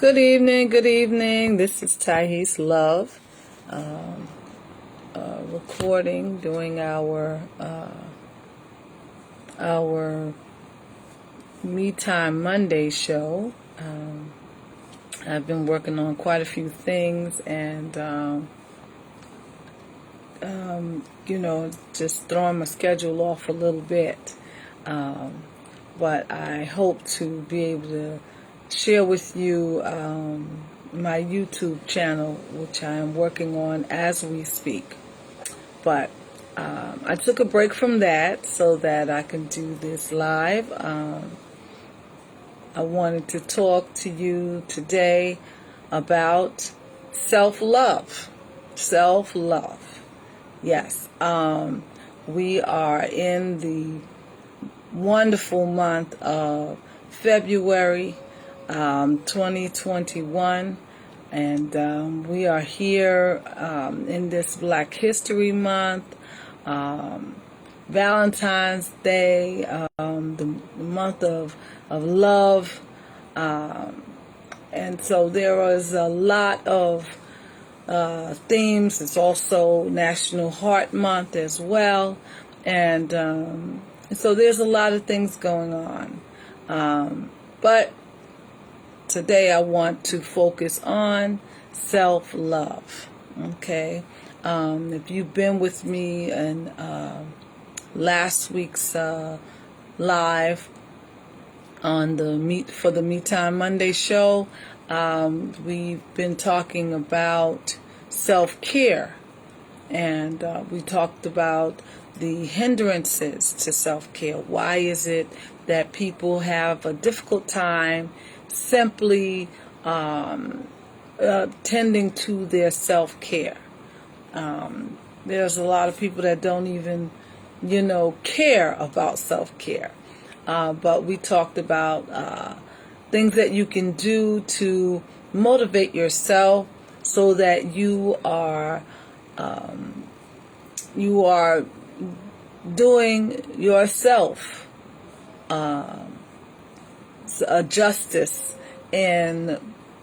Good evening, good evening. This is Tahis Love, recording, doing our Me Time Monday show. I've been working on quite a few things and, just throwing my schedule off a little bit. But I hope to be able to share with you my YouTube channel, which I am working on as we speak. But I took a break from that so that I can do this live. I wanted to talk to you today about self-love. Self-love. Yes. We are in the wonderful month of February 2021, and we are here in this Black History Month, Valentine's Day, the month of love, and so there is a lot of themes. It's also National Heart Month as well, and so there's a lot of things going on. But today I want to focus on self-love. Okay? If you've been with me in last week's live on the Me Time Monday show, we've been talking about self-care. And we talked about the hindrances to self-care. Why is it that people have a difficult time simply tending to their self-care? There's a lot of people that don't even, care about self-care. But we talked about things that you can do to motivate yourself so that you are doing yourself a justice in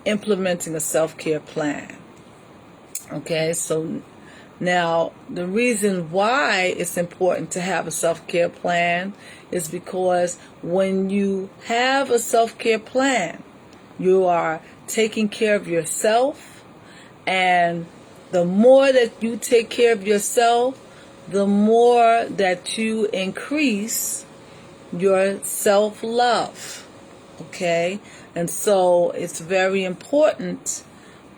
implementing a self-care plan. Okay, so now the reason why it's important to have a self-care plan is because when you have a self-care plan, you are taking care of yourself, and the more that you take care of yourself, the more that you increase your self-love. Okay? And so it's very important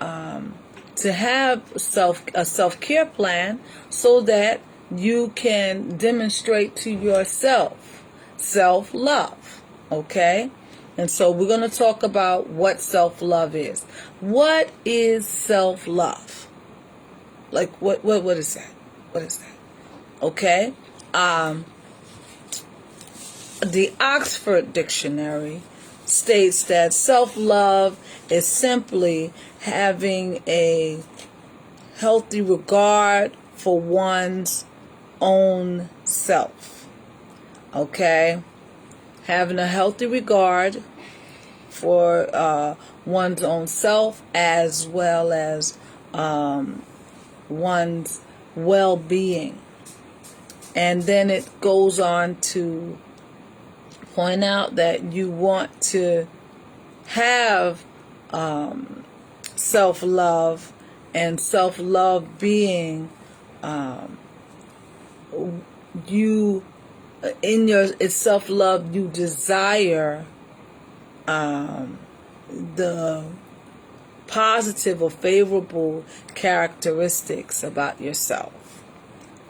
to have a self-care plan so that you can demonstrate to yourself self-love. Okay? And so we're going to talk about what self-love is. What is self-love? Like, what is that? What is that? Okay? The Oxford Dictionary states that self-love is simply having a healthy regard for one's own self. Okay? Having a healthy regard for one's own self, as well as one's well-being. And then it goes on to point out that you want to have self-love, and self-love being it's self-love, you desire the positive or favorable characteristics about yourself.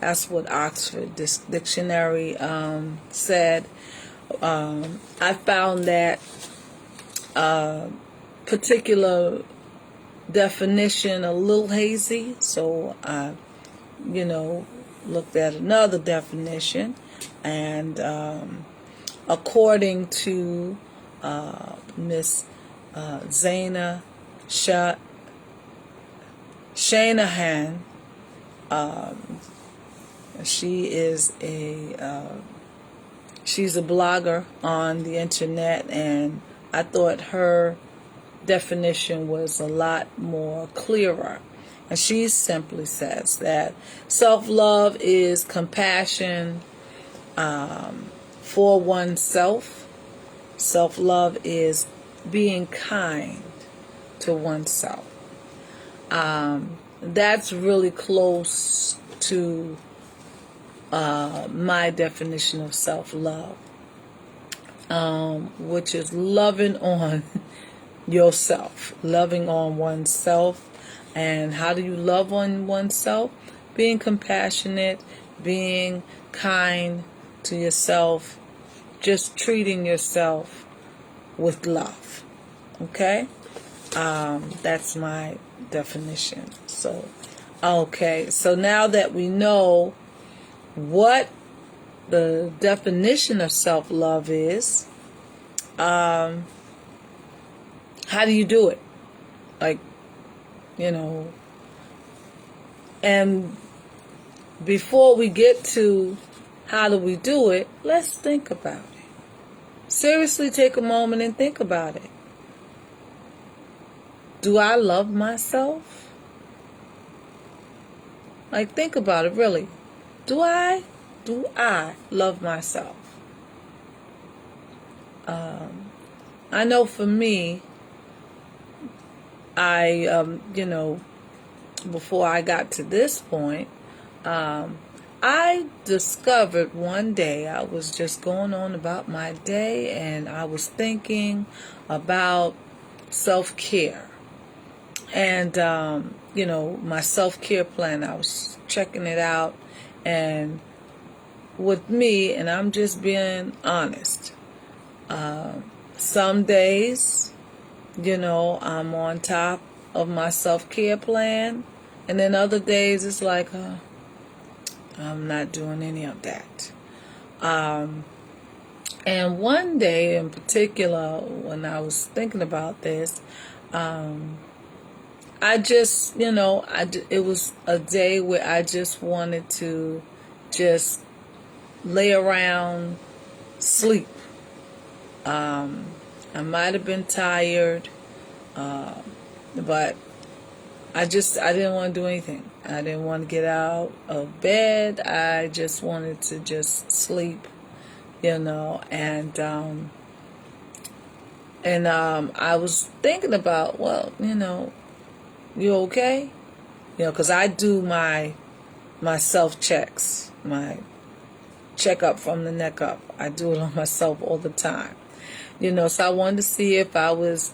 That's what Oxford Dictionary said. I found that particular definition a little hazy, so I, looked at another definition, and according to Miss Zaina Shanahan, she's a blogger on the internet, and I thought her definition was a lot more clearer. And she simply says that self-love is compassion for oneself. Self-love is being kind to oneself. That's really close to my definition of self-love, which is loving on yourself, loving on oneself. And how do you love on oneself? Being compassionate, being kind to yourself, just treating yourself with love. Okay? That's my definition. So, okay. So now that we know what the definition of self-love is, how do you do it? Like, and before we get to how do we do it, let's think about it. Seriously, take a moment and think about it. Do I love myself? Like, think about it, really. Do I love myself? I know for me, before I got to this point, I discovered one day, I was just going on about my day, and I was thinking about self-care. And, my self-care plan, I was checking it out. And with me, and I'm just being honest, some days, I'm on top of my self-care plan. And then other days it's like, I'm not doing any of that. And one day in particular, when I was thinking about this, I just, it was a day where I just wanted to just lay around, sleep. I might have been tired, but I didn't want to do anything. I didn't want to get out of bed. I just wanted to just sleep, and I was thinking about, well, you okay? Because I do my self-checks, my checkup from the neck up. I do it on myself all the time. So I wanted to see if I was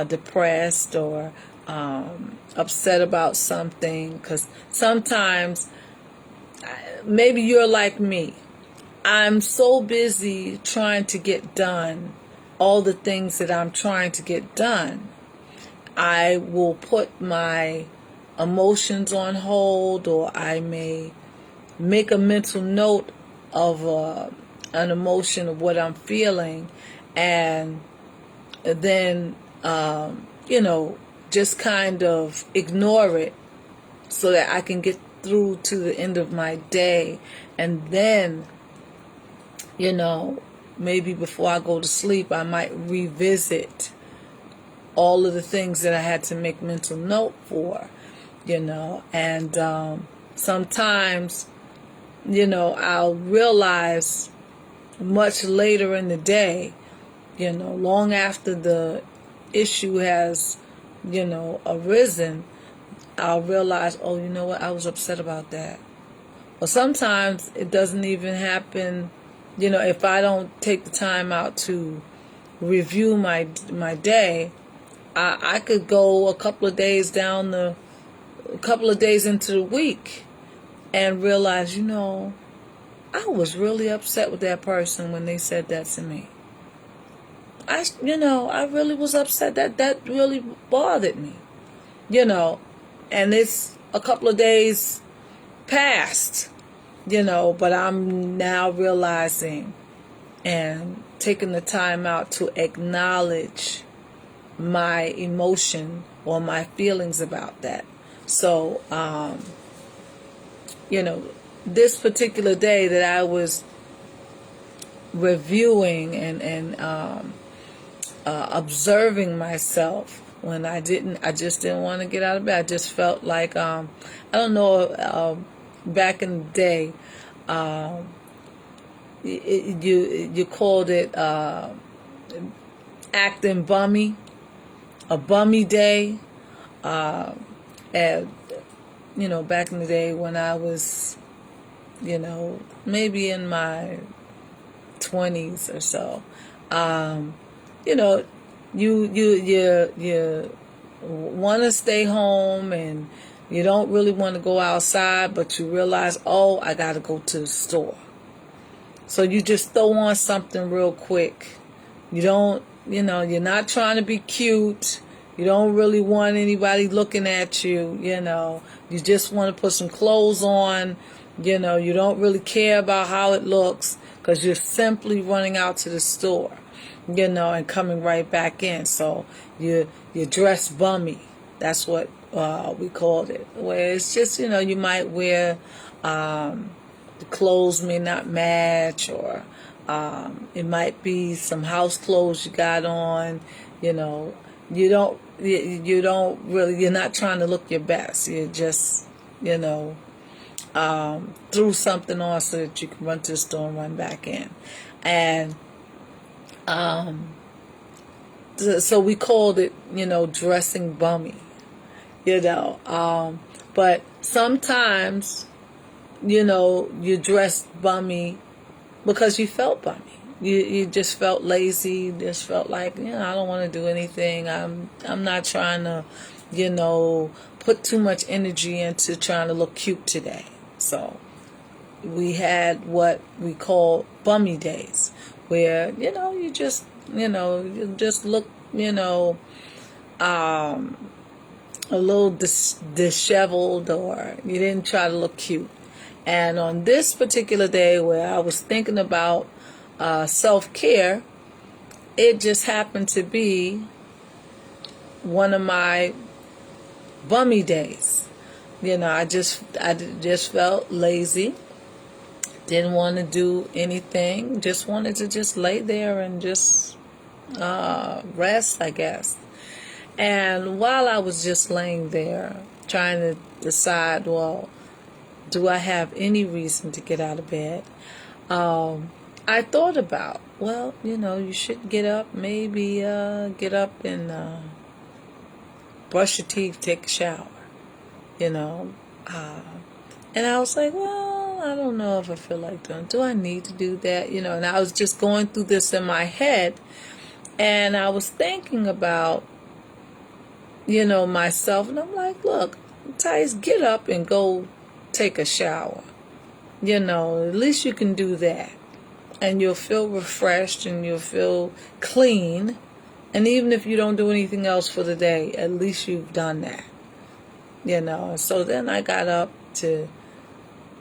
depressed or upset about something. Because sometimes, maybe you're like me. I'm so busy trying to get done all the things that I'm trying to get done. I will put my emotions on hold, or I may make a mental note of an emotion of what I'm feeling, and then, just kind of ignore it so that I can get through to the end of my day. And then, maybe before I go to sleep, I might revisit all of the things that I had to make mental note for, and sometimes, I'll realize much later in the day, long after the issue has, arisen, I'll realize, oh, you know what, I was upset about that. Or sometimes it doesn't even happen, if I don't take the time out to review my day. I could go a couple of days into the week and realize, I was really upset with that person when they said that to me. I really was upset. That really bothered me, and it's a couple of days past, but I'm now realizing and taking the time out to acknowledge my emotion or my feelings about that. So, this particular day that I was reviewing and observing myself, when I just didn't want to get out of bed. I just felt like, I don't know, back in the day, you called it acting bummy, a bummy day. And, back in the day when I was, maybe in my 20s or so, you want to stay home and you don't really want to go outside, but you realize, oh, I got to go to the store. So you just throw on something real quick. You don't, you're not trying to be cute. You don't really want anybody looking at you, You just want to put some clothes on. You don't really care about how it looks because you're simply running out to the store, and coming right back in. So you dress bummy. That's what we called it. Where it's just, you might wear the clothes may not match, or it might be some house clothes you got on. You don't really, you're not trying to look your best. You're just, threw something on so that you can run to the store and run back in. And so we called it, dressing bummy, but sometimes, you dressed bummy because you felt bummy. You just felt lazy. You just felt like, I don't want to do anything. I'm not trying to, put too much energy into trying to look cute today. So we had what we call bummy days, where, you just, you just look, a little disheveled, or you didn't try to look cute. And on this particular day where I was thinking about self-care, it just happened to be one of my bummy days. I just felt lazy, didn't want to do anything, just wanted to just lay there and just rest, I guess. And while I was just laying there trying to decide, well, do I have any reason to get out of bed? I thought about, well, you should get up, maybe get up and brush your teeth, take a shower, And I was like, well, I don't know if I feel like doing. Do I need to do that? And I was just going through this in my head, and I was thinking about, myself, and I'm like, look, Thais, get up and go take a shower. At least you can do that. And you'll feel refreshed and you'll feel clean. And even if you don't do anything else for the day, at least you've done that. So then I got up to,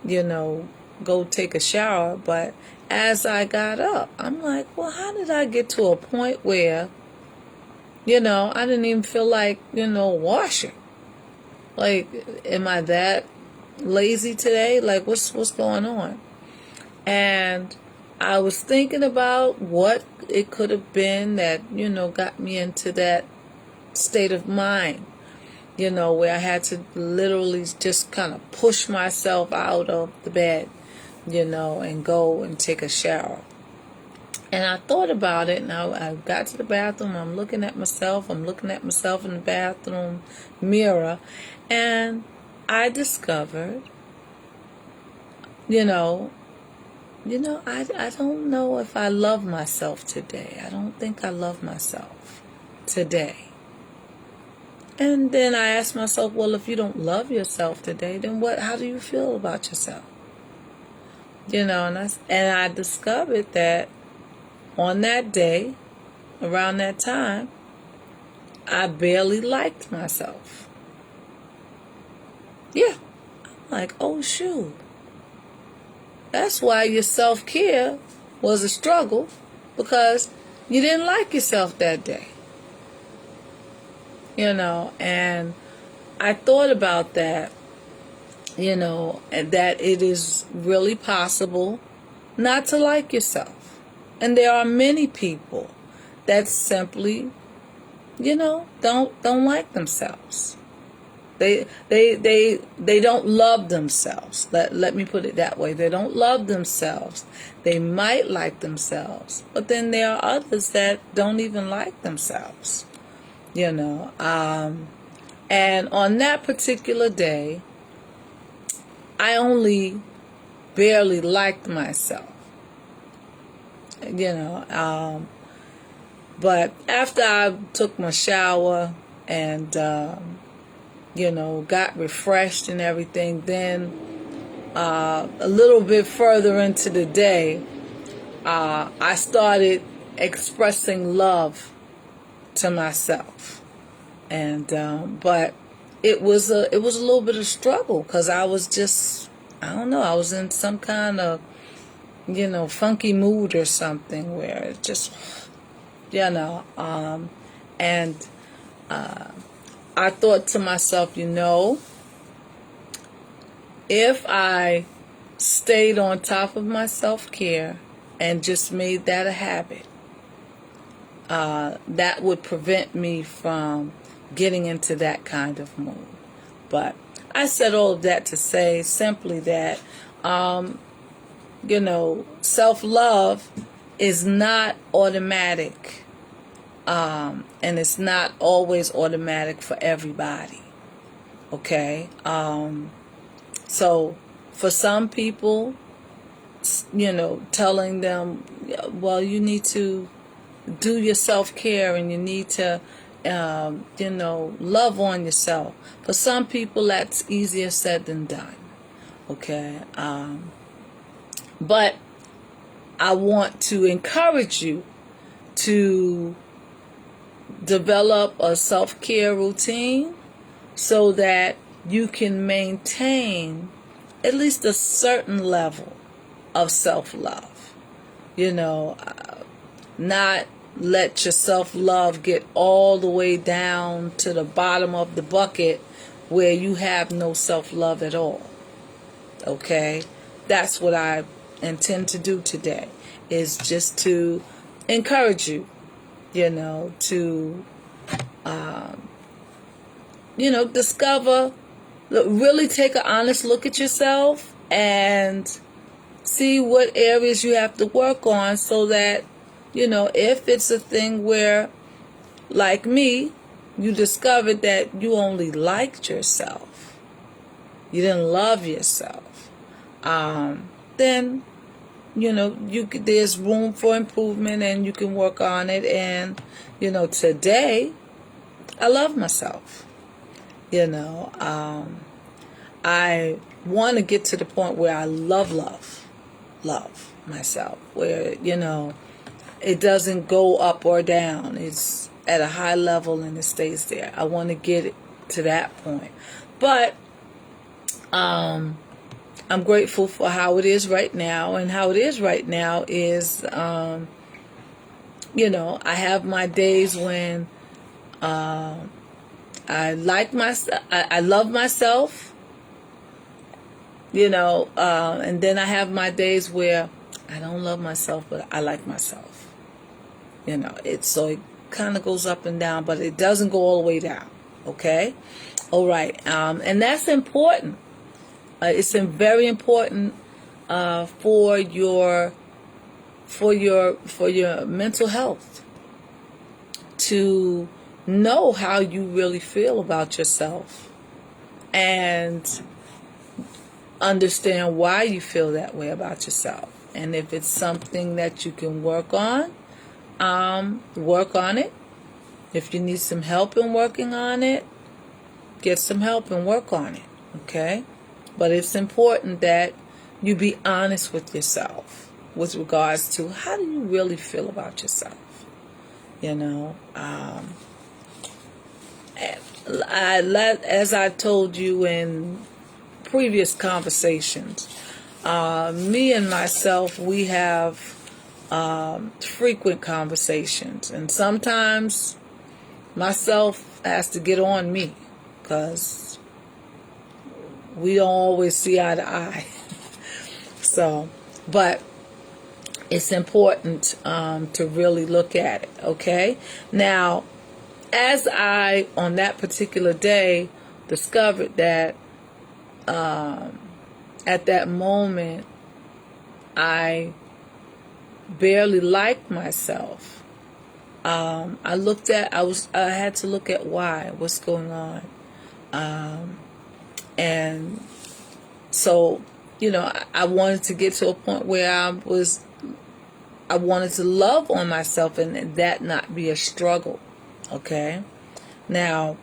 go take a shower. But as I got up, I'm like, well, how did I get to a point where, I didn't even feel like, washing? Like, am I that lazy today? Like, what's going on? And I was thinking about what it could have been that, got me into that state of mind, where I had to literally just kind of push myself out of the bed, and go and take a shower. And I thought about it, and I got to the bathroom. I'm looking at myself in the bathroom mirror, and I discovered, I don't know if I love myself today. I don't think I love myself today. And then I asked myself, well, if you don't love yourself today, then how do you feel about yourself? And I discovered that on that day, around that time, I barely liked myself. Yeah. I'm like, oh, shoot. That's why your self-care was a struggle, because you didn't like yourself that day. And I thought about that, and that it is really possible not to like yourself. And there are many people that simply, don't like themselves. They don't love themselves. Let me put it that way. They don't love themselves. They might like themselves, but then there are others that don't even like themselves. And on that particular day, I only barely liked myself. But after I took my shower and got refreshed and everything, then a little bit further into the day, I started expressing love to myself, and but it was a little bit of struggle, because I was just, I don't know, I was in some kind of funky mood or something, where it just and I thought to myself, if I stayed on top of my self-care and just made that a habit, that would prevent me from getting into that kind of mood. But I said all of that to say simply that, self-love is not automatic. And it's not always automatic for everybody. Okay? So for some people, telling them, well, you need to do your self-care and you need to, love on yourself. For some people, that's easier said than done. Okay? But I want to encourage you to develop a self-care routine so that you can maintain at least a certain level of self-love. Not let your self-love get all the way down to the bottom of the bucket where you have no self-love at all. Okay? That's what I intend to do today, is just to encourage you, to, discover, really take an honest look at yourself and see what areas you have to work on, so that, if it's a thing where, like me, you discovered that you only liked yourself, you didn't love yourself, then, there's room for improvement and you can work on it. And, today, I love myself. I want to get to the point where I love myself, where, it doesn't go up or down. It's at a high level and it stays there. I want to get it to that point. But, I'm grateful for how it is right now, and how it is right now is, I have my days when I like myself, I love myself, and then I have my days where I don't love myself, but I like myself. So it kind of goes up and down, but it doesn't go all the way down. Okay, all right, and that's important. It's very important for your mental health to know how you really feel about yourself and understand why you feel that way about yourself. And if it's something that you can work on it. If you need some help in working on it, get some help and work on it. Okay? But it's important that you be honest with yourself with regards to how do you really feel about yourself. As I told you in previous conversations, me and myself, we have frequent conversations, and sometimes myself has to get on me, because we don't always see eye to eye. So, but it's important to really look at it. Okay? Now, as I, on that particular day, discovered that at that moment, I barely liked myself. I had to look at what's going on. And so, I wanted to get to a point where I wanted to love on myself and that not be a struggle. Okay? Now,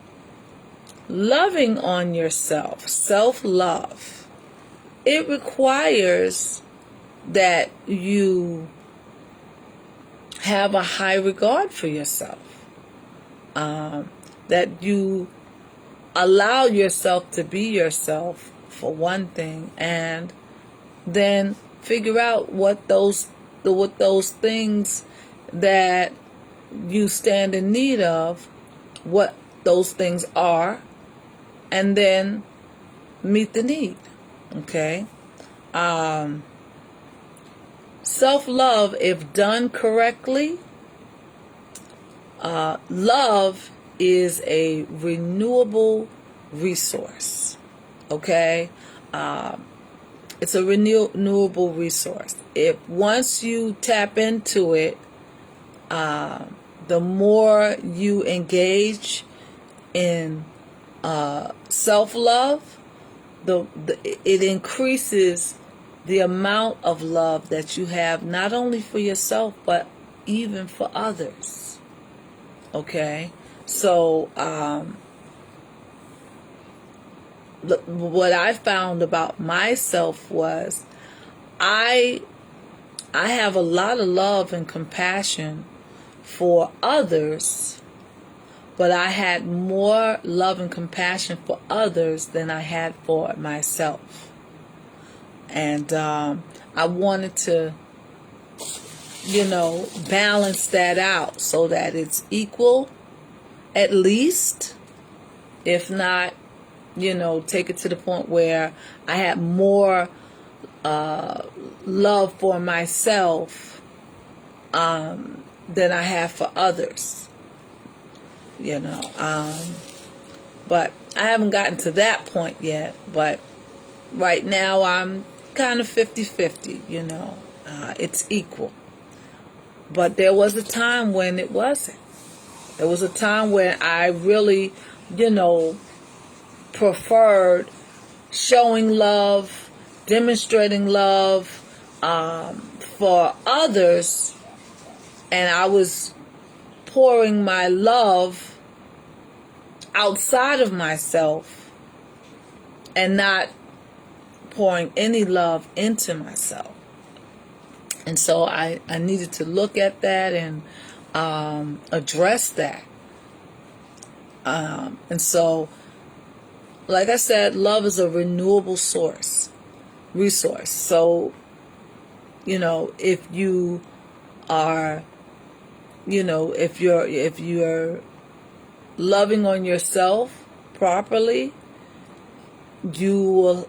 loving on yourself, self-love, it requires that you have a high regard for yourself. That you allow yourself to be yourself, for one thing, and then figure out what those things that you stand in need of, what those things are, and then meet the need. Okay? Self-love, if done correctly, love is a renewable resource. Okay? It's a renewable resource. If once you tap into it, the more you engage in self-love, it increases the amount of love that you have, not only for yourself, but even for others. Okay? So, what I found about myself was I have a lot of love and compassion for others, but I had more love and compassion for others than I had for myself. And I wanted to, balance that out so that it's equal, at least, if not, take it to the point where I had more love for myself than I have for others. But I haven't gotten to that point yet. But right now I'm kind of 50-50, it's equal. But there was a time when it wasn't. There was a time when I really, preferred showing love, demonstrating love for others, and I was pouring my love outside of myself and not pouring any love into myself. And so I needed to look at that and address that. And so, like I said, love is a renewable resource. So, if you are, if you're loving on yourself properly, you will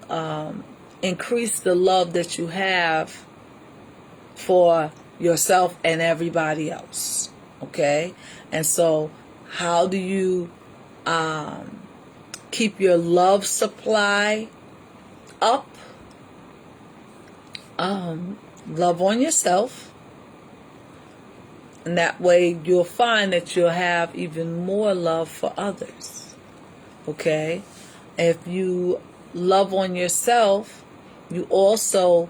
increase the love that you have for yourself and everybody else. Okay? And so, how do you keep your love supply up? Love on yourself. And that way you'll find that you'll have even more love for others. Okay? If you love on yourself, you also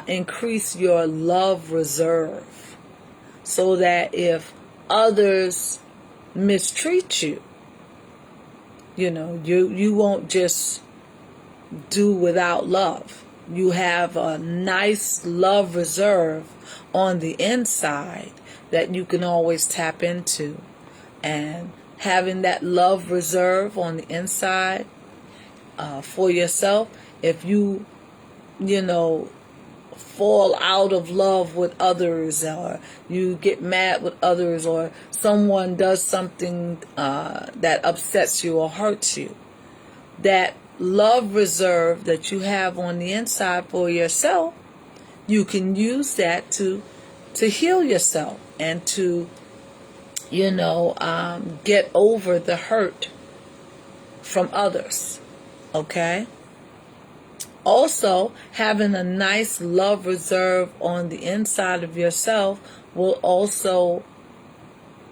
increase your love reserve. So that if others mistreat you, you won't just do without love. You have a nice love reserve on the inside that you can always tap into. And having that love reserve on the inside for yourself, if you, fall out of love with others, or you get mad with others, or someone does something that upsets you or hurts you, that love reserve that you have on the inside for yourself, you can use that to heal yourself and to, get over the hurt from others. Okay? Also, having a nice love reserve on the inside of yourself will also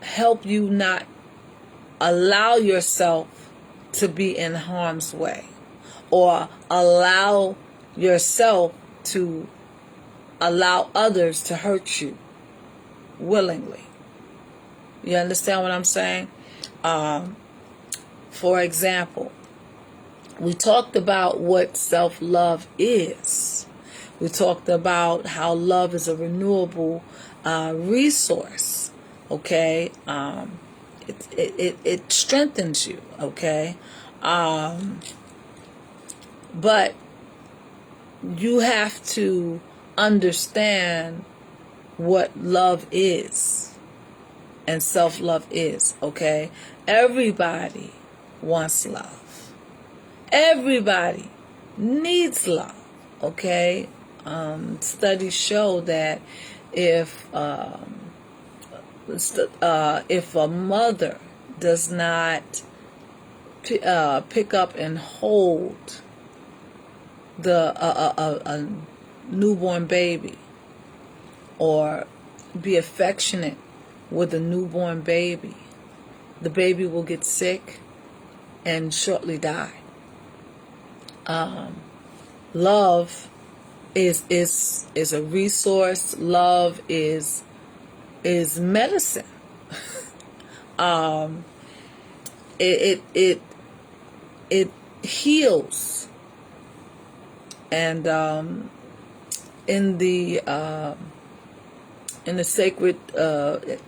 help you not allow yourself to be in harm's way, or allow yourself to allow others to hurt you willingly. You understand what I'm saying? For example, we talked about what self-love is. We talked about how love is a renewable resource. Okay? It strengthens you. Okay? But you have to understand what love is and self-love is. Okay? Everybody wants love. Everybody needs love. Okay? Studies show that if a mother does not pick up and hold a newborn baby, or be affectionate with a newborn baby, the baby will get sick and shortly die. Love is a resource. Love is medicine. It heals. And in the sacred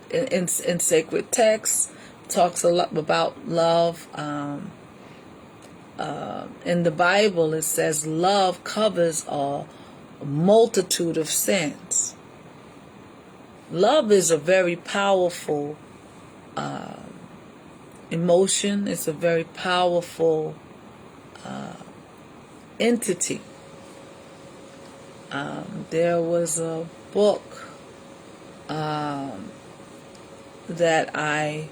in sacred texts, talks a lot about love. In the Bible, it says love covers a multitude of sins. Love is a very powerful emotion. It's a very powerful entity. There was a book that I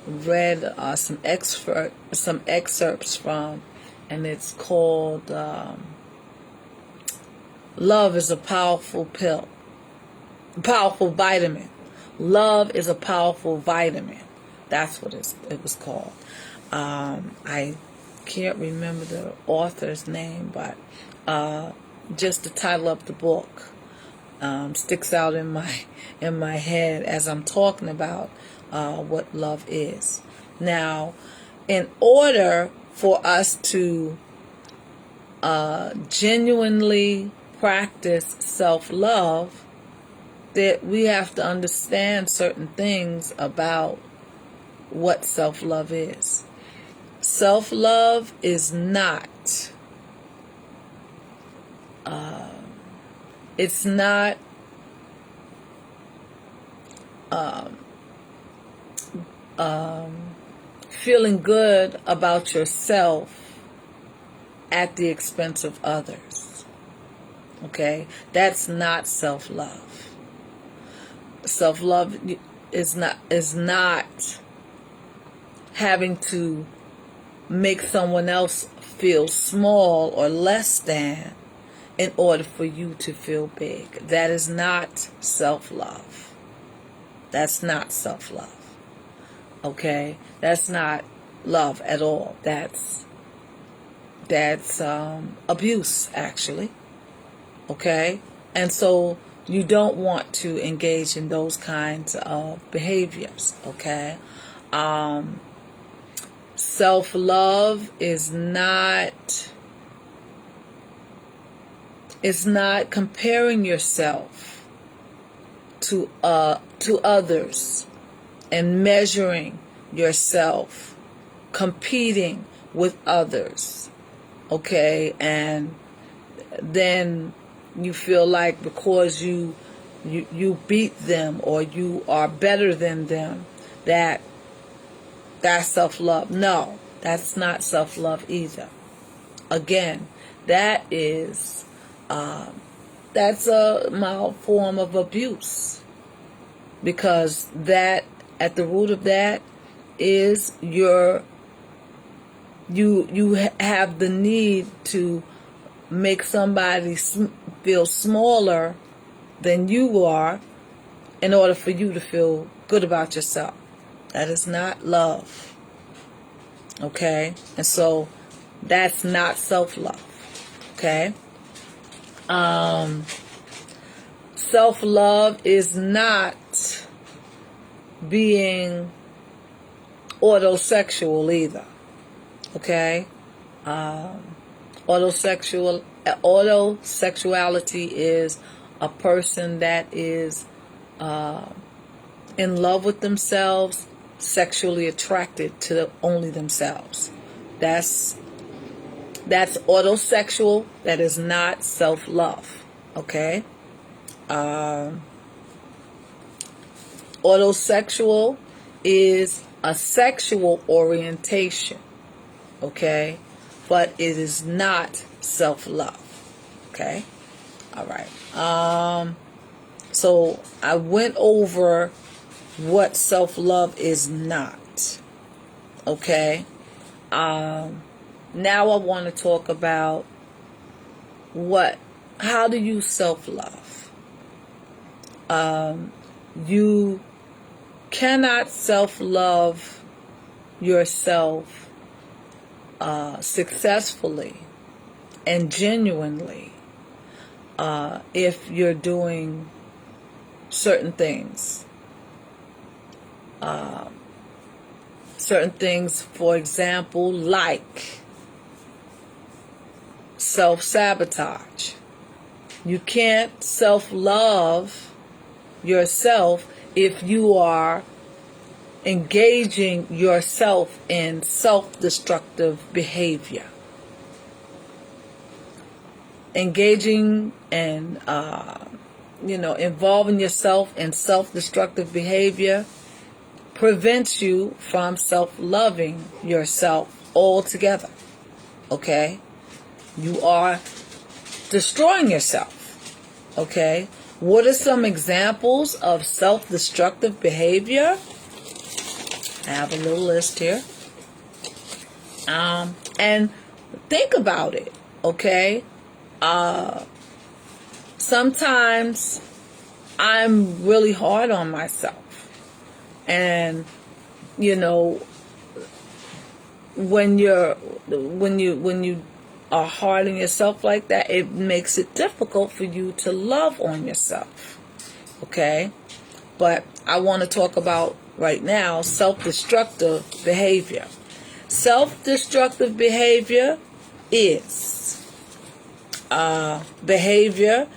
read some excerpts from, and it's called Love is a Powerful Pill, Powerful Vitamin. Love is a Powerful Vitamin. That's what it was called. I can't remember the author's name, but just the title of the book sticks out in my head as I'm talking about what love is. Now, in order for us to genuinely practice self-love, that we have to understand certain things about what self-love is. Self-love is not it's not feeling good about yourself at the expense of others. Okay? That's not self-love. Self-love is not having to make someone else feel small or less than in order for you to feel big. That is not self-love. That's not self-love. Okay? That's not love at all. That's abuse, actually. Okay? And so you don't want to engage in those kinds of behaviors. Okay? Self-love is not comparing yourself to others and measuring yourself, competing with others. Okay? And then you feel like because you beat them or you are better than them, that's self-love. No, that's not self-love either. Again, that is that's a mild form of abuse, because that at the root of that is you have the need to make somebody feel smaller than you are in order for you to feel good about yourself. That is not love. Okay? And so that's not self-love. Okay? Self-love is not being autosexual either. Okay? Autosexuality is a person that is in love with themselves, sexually attracted to only themselves. That's autosexual. That is not self-love. Okay? Autosexual is a sexual orientation. Okay? But it is not self-love. Okay? All right. So I went over what self-love is not. Okay? Now I want to talk about how do you self-love? You cannot self-love yourself successfully and genuinely if you're doing certain things. Certain things, for example, like self-sabotage. You can't self-love yourself if you are engaging yourself in self-destructive behavior. Engaging and involving yourself in self-destructive behavior prevents you from self-loving yourself altogether. Okay? You are destroying yourself. Okay? What are some examples of self-destructive behavior? I have a little list here. And think about it. Okay? Sometimes I'm really hard on myself. And when you are hard on yourself like that, it makes it difficult for you to love on yourself. Okay? But I want to talk about right now self-destructive behavior. Self-destructive behavior is behavior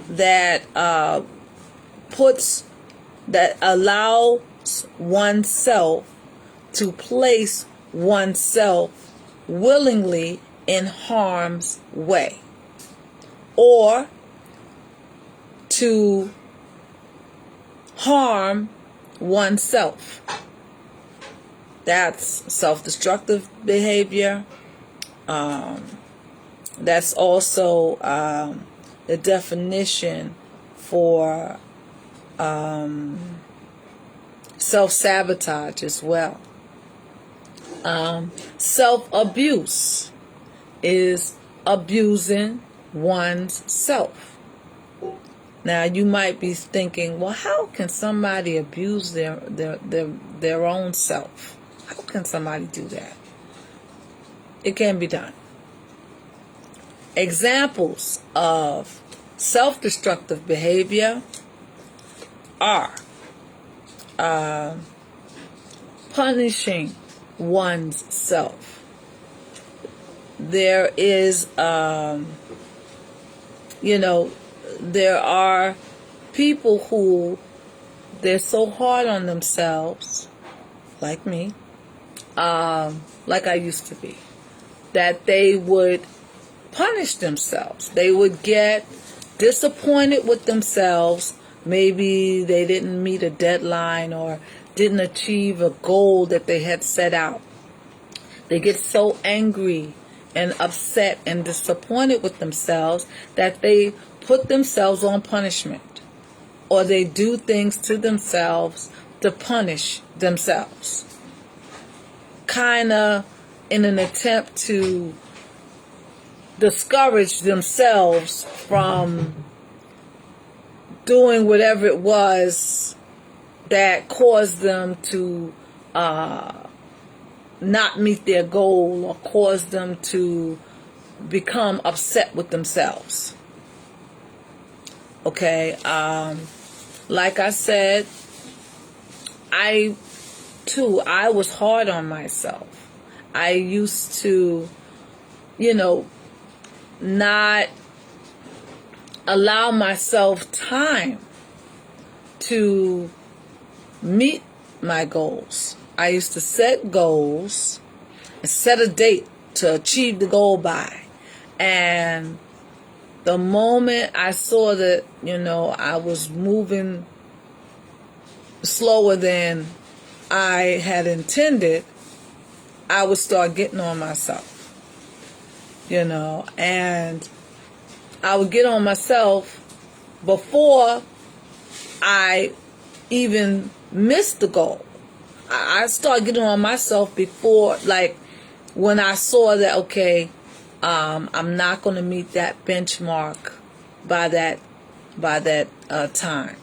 that allows oneself to place oneself willingly in harm's way, or to harm oneself. That's self-destructive behavior. That's also the definition for self-sabotage as well. Self-abuse is abusing one's self. Now you might be thinking, well, how can somebody abuse their own self? How can somebody do that? It can be done. Examples of self-destructive behavior are punishing one's self. There is, there are people who they're so hard on themselves, like me, like I used to be, that they would punish themselves. They would get disappointed with themselves. Maybe they didn't meet a deadline or didn't achieve a goal that they had set out. They get so angry and upset and disappointed with themselves that they put themselves on punishment, or they do things to themselves to punish themselves, kind of in an attempt to discourage themselves from doing whatever it was that caused them to not meet their goal, or caused them to become upset with themselves. Okay, like I said, I was hard on myself. I used to, not allow myself time to meet my goals. I used to set goals and set a date to achieve the goal by. And the moment I saw that, I was moving slower than I had intended, I would start getting on myself. And I would get on myself before I even missed the goal. I started getting on myself before, like, when I saw that, okay, I'm not going to meet that benchmark by that time.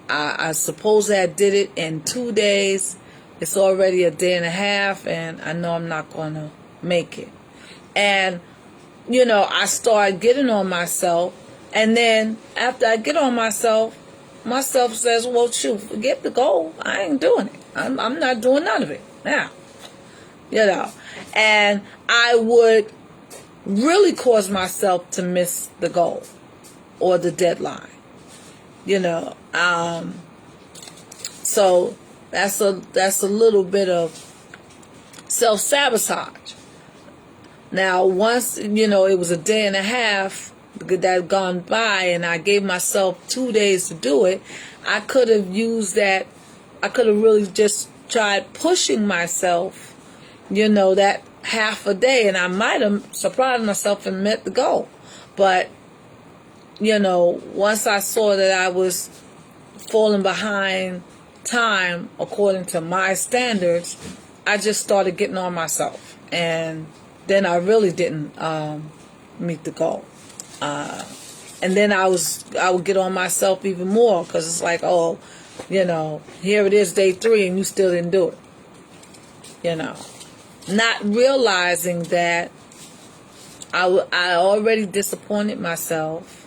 I suppose I did it in 2 days. It's already a day and a half, and I know I'm not going to make it. And, I started getting on myself, and then after I get on myself says, well, shoot, forget the goal. I ain't doing it. I'm not doing none of it now. And I would really cause myself to miss the goal or the deadline. So that's a little bit of self-sabotage. Now, once, it was a day and a half that had gone by, and I gave myself 2 days to do it, I could have used that. I could have really just tried pushing myself, that half a day, and I might have surprised myself and met the goal. But, once I saw that I was falling behind time according to my standards, I just started getting on myself. And then I really didn't meet the goal. And then I would get on myself even more, because it's like, oh, here it is, day 3, and you still didn't do it. Not realizing that I already disappointed myself,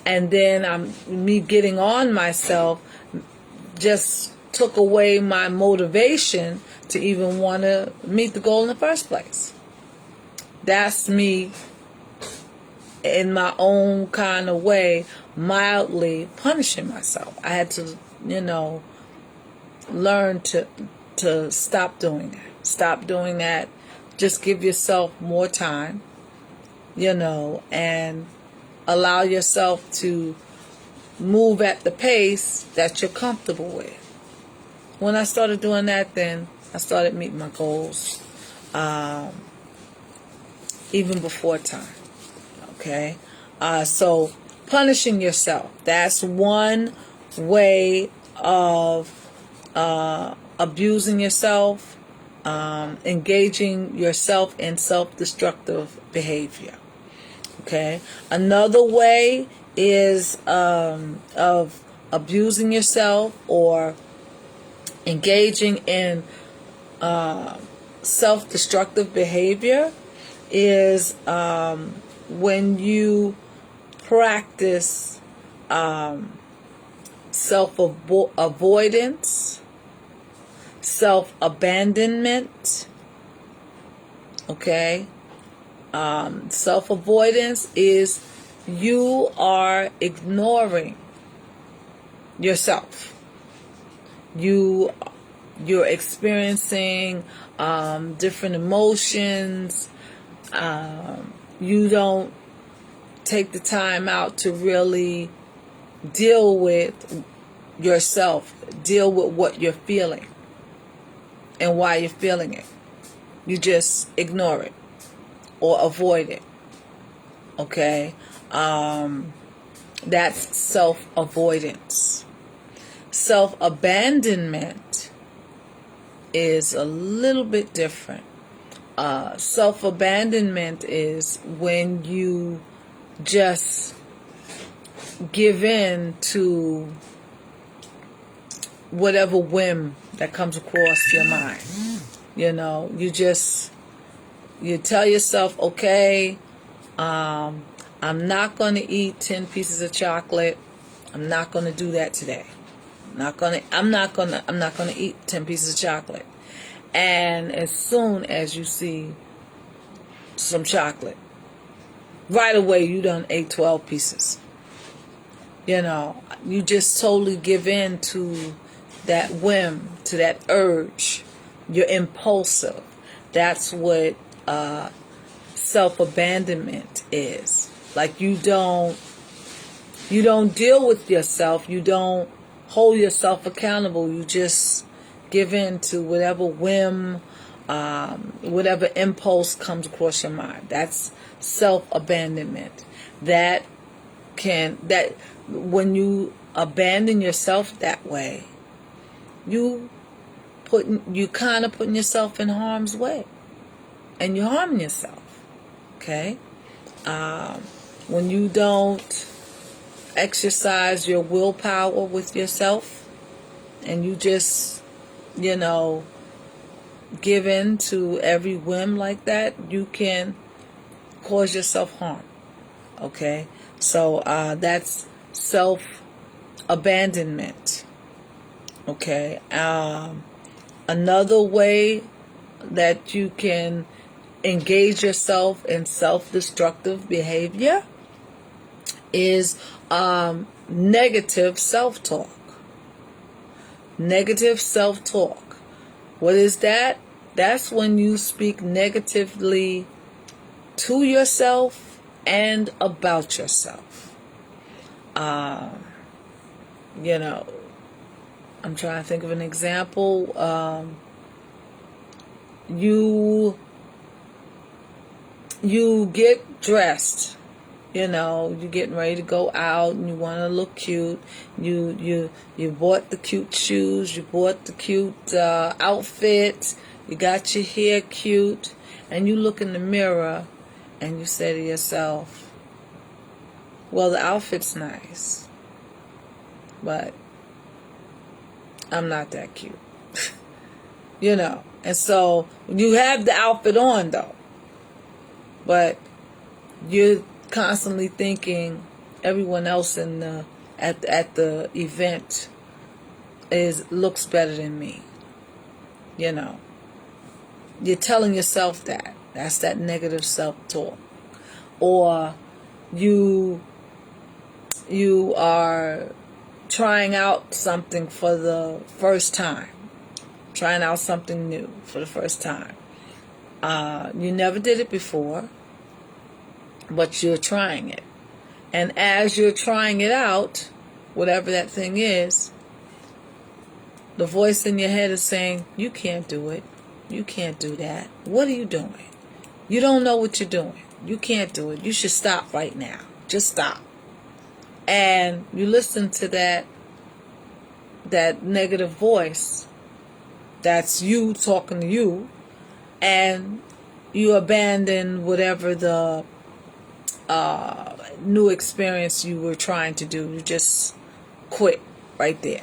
and then me getting on myself just took away my motivation to even want to meet the goal in the first place. That's me, in my own kind of way, mildly punishing myself. I had to, learn to stop doing that. Stop doing that. Just give yourself more time, and allow yourself to move at the pace that you're comfortable with. When I started doing that, then I started meeting my goals, even before time. Okay? So punishing yourself, that's one way of abusing yourself, engaging yourself in self-destructive behavior. Okay? Another way is of abusing yourself or engaging in self-destructive behavior is when you practice self-avoidance, self-abandonment. Okay? Self-avoidance is you are ignoring yourself. You're experiencing different emotions. You don't take the time out to really deal with yourself, deal with what you're feeling and why you're feeling it. You just ignore it or avoid it. Okay? That's self-avoidance. Self-abandonment is a little bit different. Self-abandonment is when you just give in to whatever whim that comes across your mind. You know, you tell yourself, okay, I'm not going to eat 10 pieces of chocolate. I'm not going to do that today. I'm not going to eat 10 pieces of chocolate. And as soon as you see some chocolate, right away you done ate 12 pieces. You know, you just totally give in to that whim, to that urge. You're impulsive. That's what self-abandonment is. Like you don't deal with yourself. You don't hold yourself accountable. You just give in to whatever whim, whatever impulse comes across your mind. That's self-abandonment. That when you abandon yourself that way, you kind of putting yourself in harm's way, and you're harming yourself. Okay, when you don't exercise your willpower with yourself, and you just, give in to every whim like that, you can cause yourself harm. Okay, so that's self-abandonment. Okay, another way that you can engage yourself in self-destructive behavior is negative self-talk. Negative self-talk. What is that? That's when you speak negatively to yourself and about yourself. I'm trying to think of an example. You get dressed. You're getting ready to go out and you want to look cute. You bought the cute shoes. You bought the cute outfit. You got your hair cute. And you look in the mirror and you say to yourself, well, the outfit's nice, but I'm not that cute. And so you have the outfit on though, but you're constantly thinking everyone else at the event looks better than me. You're telling yourself that. That's that negative self-talk. Or you are trying out something for the first time. Trying out something new for the first time. You never did it before, but you're trying it. And as you're trying it out, whatever that thing is, the voice in your head is saying, you can't do it. You can't do that. What are you doing? You don't know what you're doing. You can't do it. You should stop right now. Just stop. And you listen to that negative voice. That's you talking to you. And you abandon whatever the new experience you were trying to do. You just quit right there.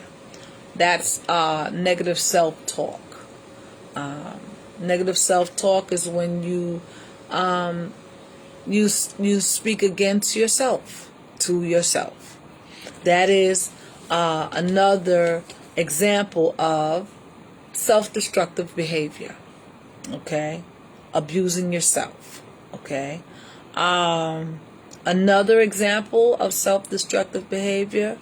That's negative self-talk. Negative self-talk is when you speak against yourself, to yourself. That is another example of self-destructive behavior. Okay, abusing yourself. Okay. Another example of self-destructive behavior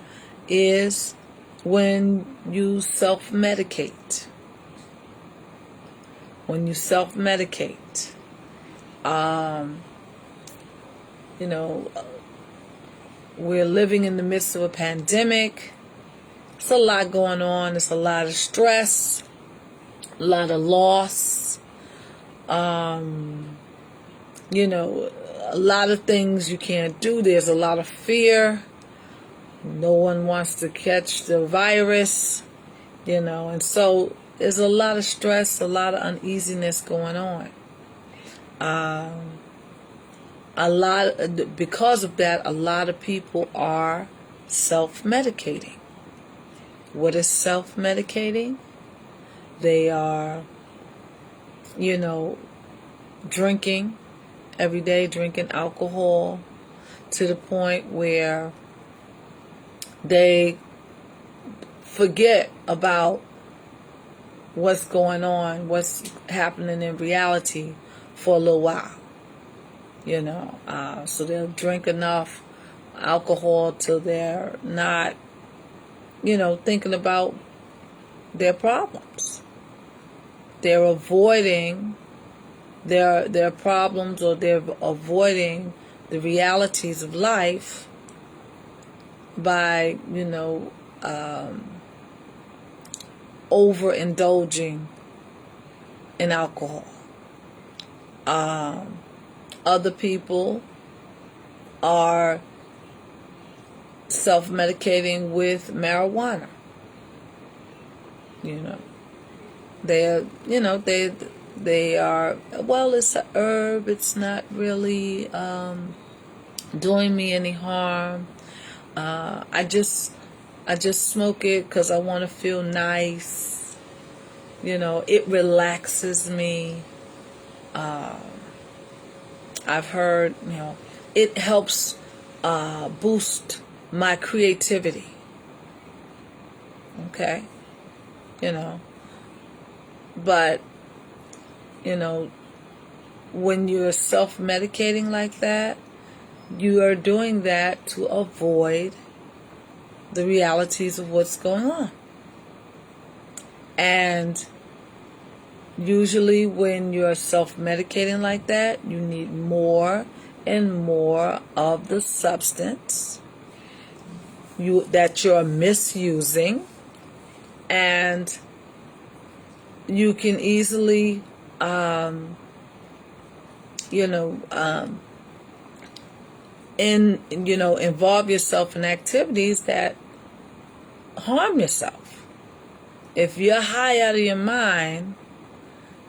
is when you self-medicate. When you self-medicate, we're living in the midst of a pandemic. It's a lot going on. It's a lot of stress, a lot of loss. A lot of things you can't do. There's a lot of fear. No one wants to catch the virus, and so there's a lot of stress, a lot of uneasiness going on. Because of that, a lot of people are self-medicating. What is self-medicating? They are, drinking every day, drinking alcohol to the point where they forget about what's going on, what's happening in reality for a little while. So they'll drink enough alcohol till they're not, thinking about their problems. They're avoiding their problems, or they're avoiding the realities of life by, overindulging in alcohol. Other people are self-medicating with marijuana. They are, well, it's a herb, it's not really doing me any harm. I just smoke it because I want to feel nice. It relaxes me. I've heard, it helps boost my creativity. Okay? But, when you're self-medicating like that, you are doing that to avoid the realities of what's going on. And usually when you're self-medicating like that, you need more and more of the substance that you're misusing, and you can easily involve yourself in activities that harm yourself. If you're high out of your mind,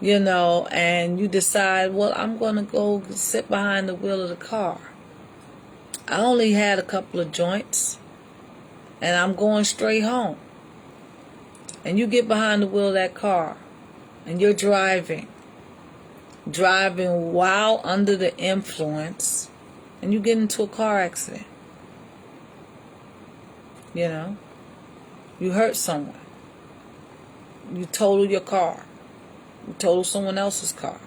and you decide, well, I'm going to go sit behind the wheel of the car. I only had a couple of joints, and I'm going straight home. And you get behind the wheel of that car, and you're driving while under the influence, and you get into a car accident. You hurt someone. You total your car. You total someone else's car.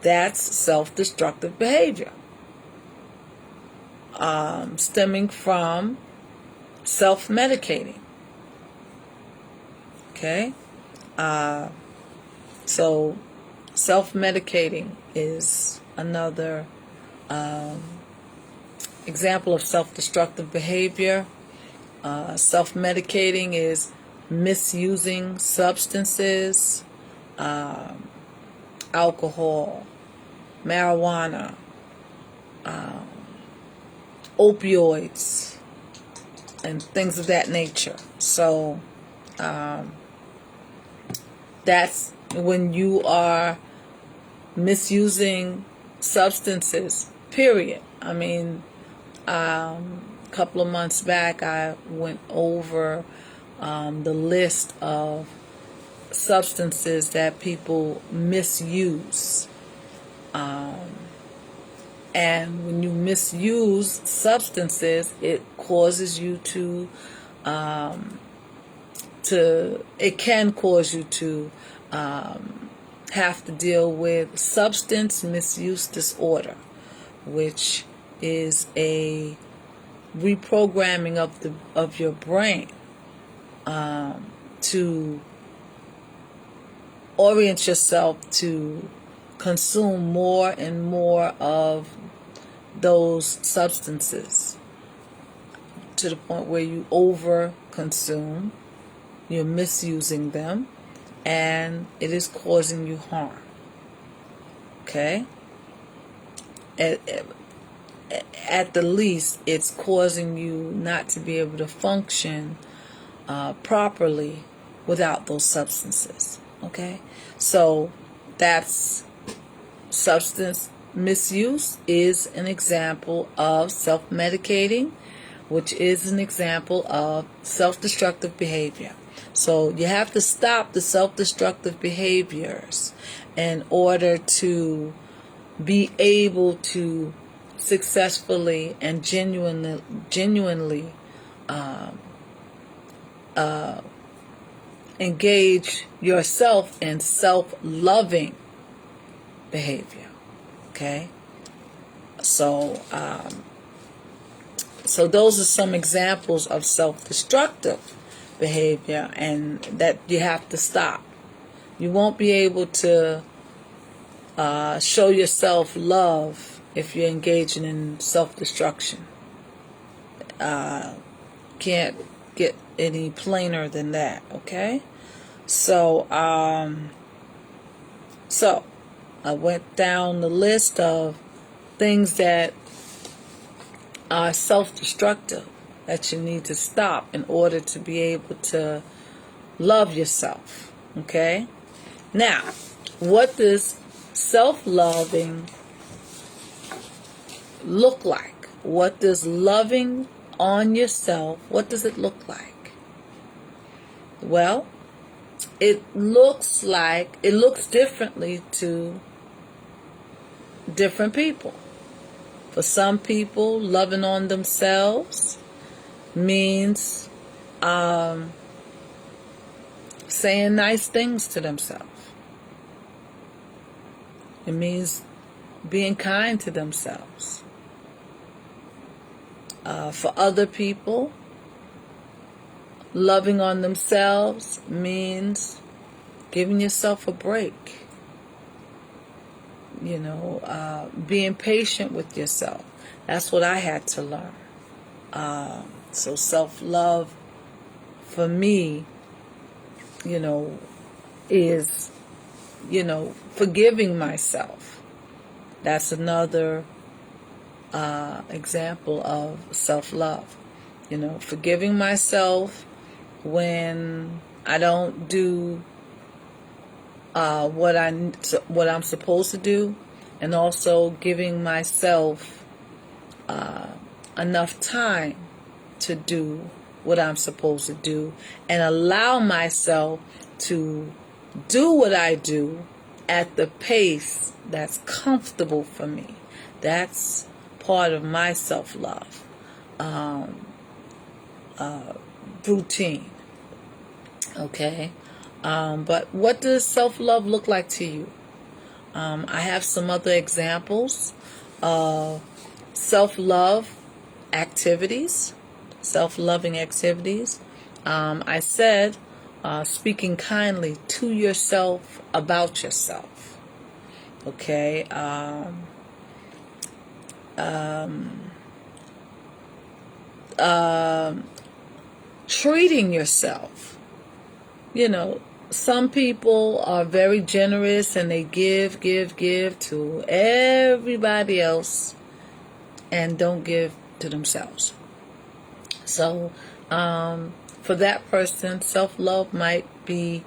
That's self-destructive behavior, stemming from self-medicating. Okay? So self-medicating is another example of self-destructive behavior. Self-medicating is misusing substances, alcohol, marijuana, opioids, and things of that nature. So that's when you are misusing substances, period. I mean, a couple of months back, I went over the list of substances that people misuse. And when you misuse substances, it causes you it can cause you to have to deal with substance misuse disorder, which is a reprogramming of your brain to orient yourself to consume more and more of those substances, to the point where you over consume, you're misusing them, and it is causing you harm. Okay? at the least, it's causing you not to be able to function properly without those substances. Okay? So that's substance misuse is an example of self-medicating, which is an example of self-destructive behavior. So you have to stop the self-destructive behaviors in order to be able to successfully and genuinely engage yourself in self-loving behavior. Okay? So those are some examples of self-destructive behavior, and that you have to stop. You won't be able to show yourself love if you're engaging in self-destruction. Can't get any plainer than that. Okay? So I went down the list of things that are self-destructive that you need to stop in order to be able to love yourself. Okay? Now, what does self-loving look like? What does loving on yourself, what does it look like? Well, it looks differently to different people. For some people, loving on themselves means saying nice things to themselves. It means being kind to themselves. For other people, loving on themselves means giving yourself a break. Being patient with yourself. That's what I had to learn. So self-love for me, is, forgiving myself. That's another example of self-love. Forgiving myself when I don't do what I'm supposed to do, and also giving myself enough time to do what I'm supposed to do, and allow myself to do what I do at the pace that's comfortable for me. That's part of my self-love routine. Okay? But what does self-love look like to you? I have some other examples of self-love activities, self-loving activities. I said speaking kindly to yourself about yourself. Okay? Treating yourself. Some people are very generous and they give to everybody else and don't give to themselves. So, for that person, self-love might be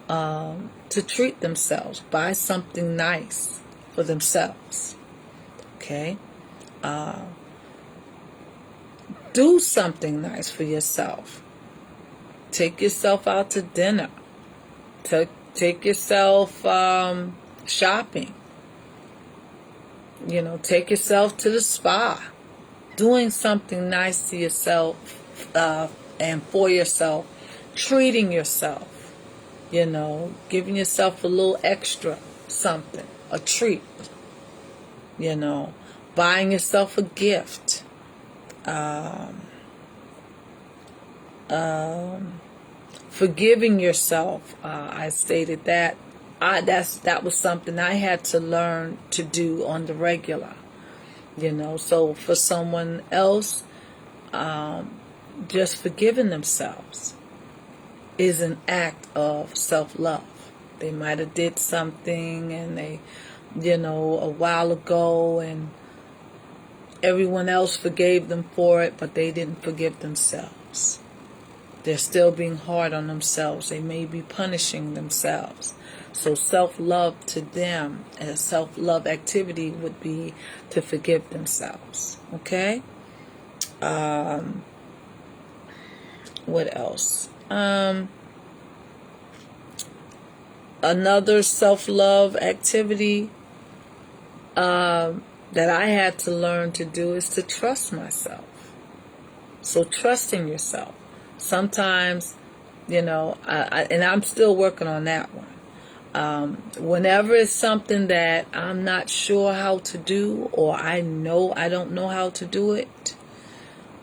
to treat themselves, buy something nice for themselves. Okay? Do something nice for yourself. Take yourself out to dinner. Take yourself shopping. Take yourself to the spa. Doing something nice to yourself and for yourself. Treating yourself. Giving yourself a little extra something. A treat. Buying yourself a gift. Forgiving yourself. I stated that. That was something I had to learn to do on the regular. So for someone else, just forgiving themselves is an act of self-love. They might have did something and they, a while ago, and everyone else forgave them for it, but they didn't forgive themselves. They're still being hard on themselves. They may be punishing themselves. So self-love to them, and a self-love activity would be to forgive themselves. Okay? What else? Another self-love activity that I had to learn to do is to trust myself. So trusting yourself. Sometimes, and I'm still working on that one. Whenever it's something that I'm not sure how to do, or I know I don't know how to do it,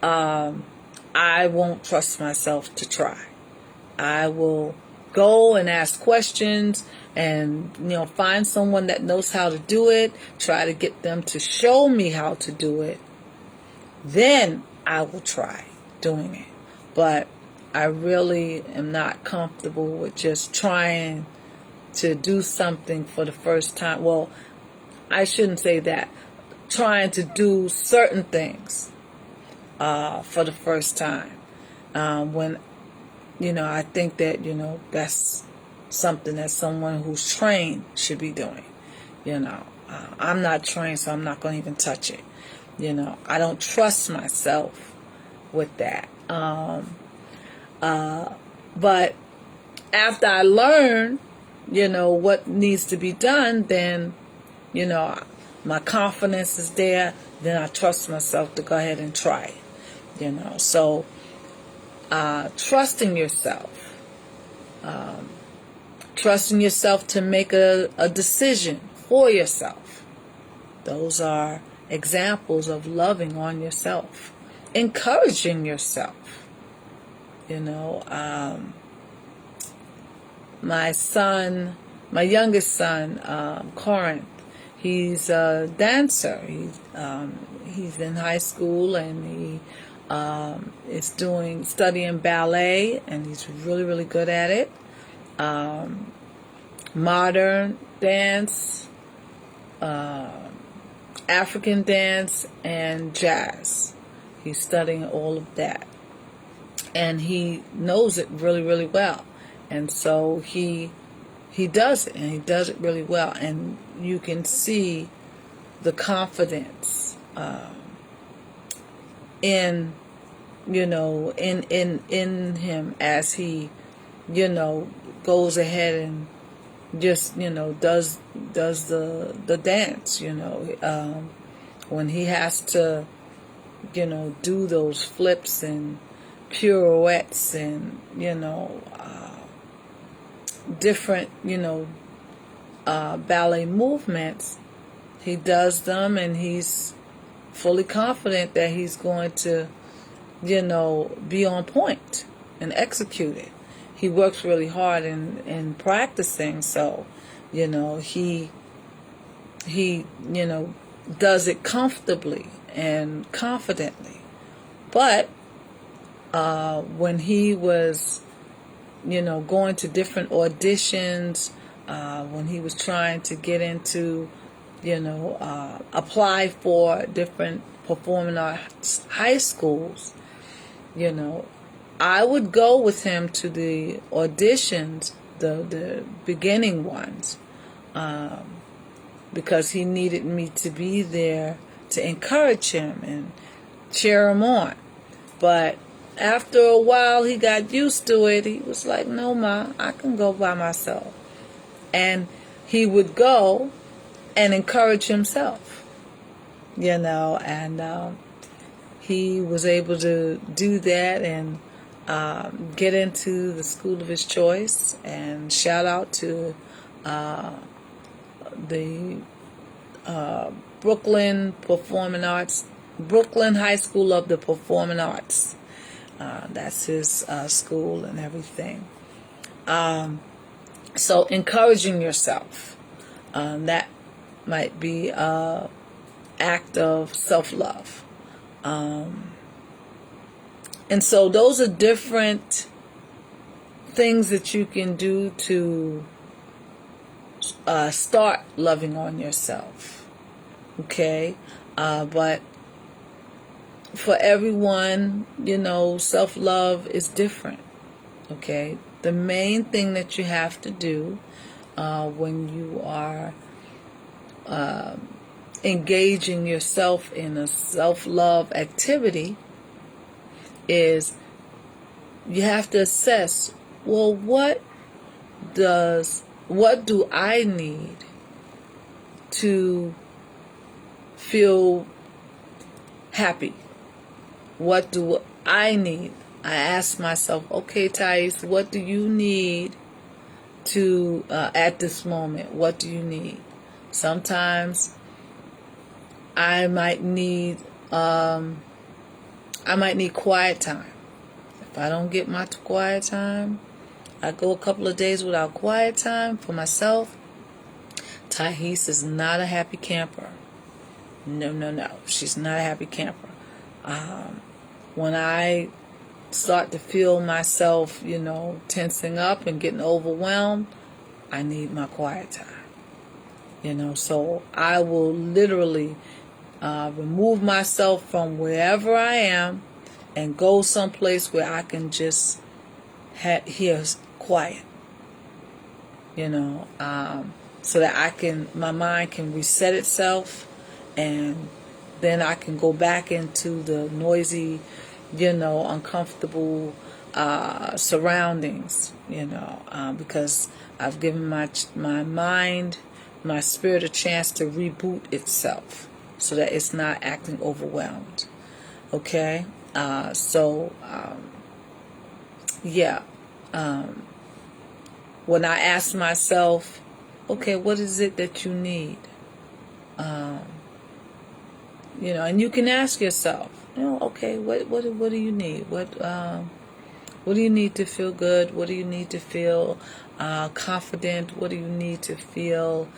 I won't trust myself to try. I will go and ask questions and, find someone that knows how to do it, try to get them to show me how to do it. Then I will try doing it. But I really am not comfortable with just trying to do something for the first time. Well, I shouldn't say that. Trying to do certain things for the first time. When, I think that, that's something that someone who's trained should be doing. I'm not trained, so I'm not going to even touch it. I don't trust myself with that. But after I learn, what needs to be done, then, my confidence is there. Then I trust myself to go ahead and try it. So trusting yourself. Trusting yourself to make a decision for yourself. Those are examples of loving on yourself. Encouraging yourself. My youngest son, Corinth, he's a dancer. He's in high school, and he is studying ballet, and he's really, really good at it. Modern dance, African dance, and jazz. He's studying all of that. And he knows it really, really well. And so he does it, and he does it really well. And you can see the confidence in him as he, goes ahead and just, does the dance, when he has to, do those flips and pirouettes and, different, ballet movements. He does them, and he's fully confident that he's going to, be on point and execute it. He works really hard in practicing, so, he does it comfortably and confidently. But when he was, going to different auditions, when he was trying to get into, apply for different performing arts high schools, I would go with him to the auditions, the beginning ones, because he needed me to be there to encourage him and cheer him on. But after a while, he got used to it. He was like, no, Ma, I can go by myself. And he would go and encourage himself, and he was able to do that and get into the school of his choice. And shout out to the Brooklyn High School of the Performing Arts. That's his school and everything. So encouraging yourself, that might be an act of self-love. And so those are different things that you can do to start loving on yourself. Okay? But for everyone, self-love is different. Okay, the main thing that you have to do when you are engaging yourself in a self-love activity is you have to assess, well, what do I need to feel happy? What do I need? I ask myself, okay, Thais, what do you need to at this moment? What do you need? Sometimes I might need quiet time. If I don't get my quiet time, I go a couple of days without quiet time for myself. Thais is not a happy camper. No. She's not a happy camper. When I start to feel myself, tensing up and getting overwhelmed, I need my quiet time. So I will literally remove myself from wherever I am and go someplace where I can just hear quiet, so that my mind can reset itself, and then I can go back into the noisy, uncomfortable surroundings, because I've given my mind, my spirit a chance to reboot itself so that it's not acting overwhelmed. Okay? When I ask myself, okay, what is it that you need? And you can ask yourself, okay, what do you need? What do you need to feel good? What do you need to feel confident? What do you need to feel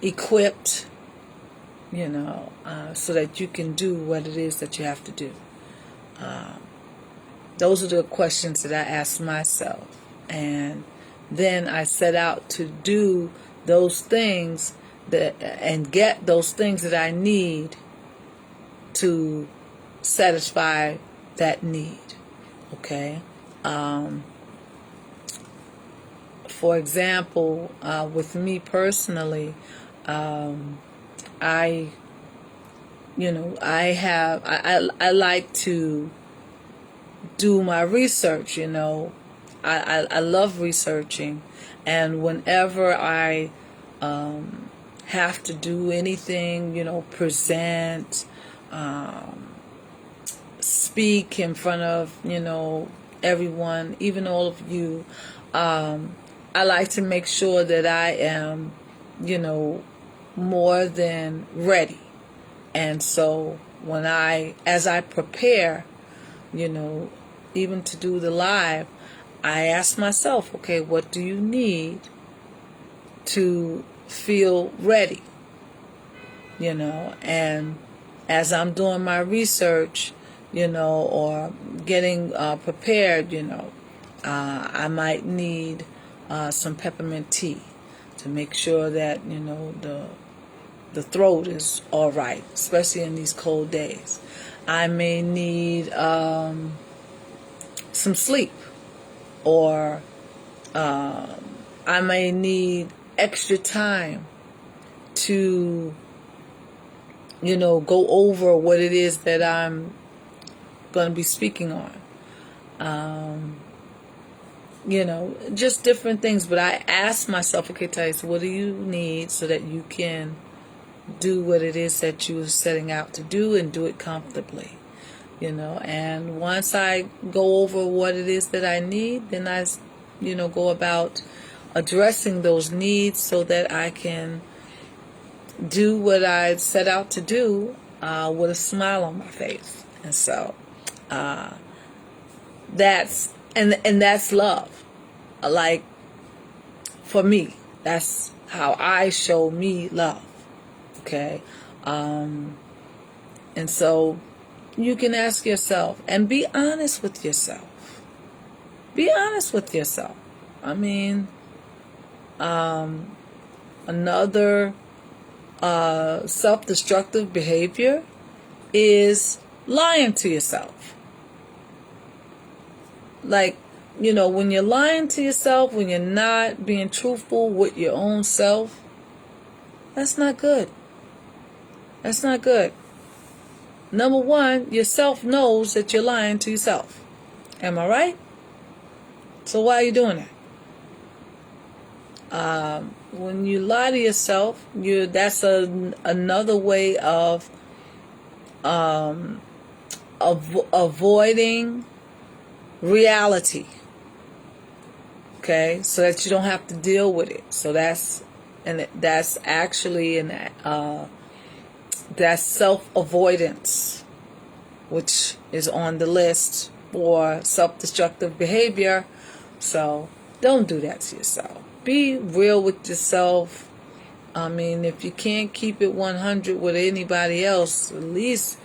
equipped? So that you can do what it is that you have to do. Those are the questions that I ask myself, and then I set out to do those things and get those things that I need to satisfy that need. Okay. For example, with me personally, I like to do my research. I love researching, and whenever I have to do anything, present, speak in front of everyone, even all of you, I like to make sure that I am more than ready. And so as I prepare, even to do the live, I ask myself, okay, what do you need to feel ready? And as I'm doing my research, or getting prepared, I might need some peppermint tea to make sure that, the throat is all right, especially in these cold days. I may need some sleep, or I may need extra time to, go over what it is that I'm going to be speaking on. Just different things. But I ask myself, okay, Thais, what do you need so that you can do what it is that you are setting out to do and do it comfortably? And once I go over what it is that I need, then I, go about addressing those needs so that I can do what I set out to do with a smile on my face. And so that's love. Like, for me, that's how I show me love. Okay? And so you can ask yourself and be honest with yourself. Be honest with yourself. I mean, another self-destructive behavior is lying to yourself. Like, when you're lying to yourself, when you're not being truthful with your own self, that's not good. That's not good. Number one, yourself knows that you're lying to yourself. Am I right? So why are you doing that? When you lie to yourself, that's another way of avoiding reality. Okay, so that you don't have to deal with it. So that's actually that's self-avoidance, which is on the list for self-destructive behavior. So don't do that to yourself. Be real with yourself. I mean, if you can't keep it 100 with anybody else, at least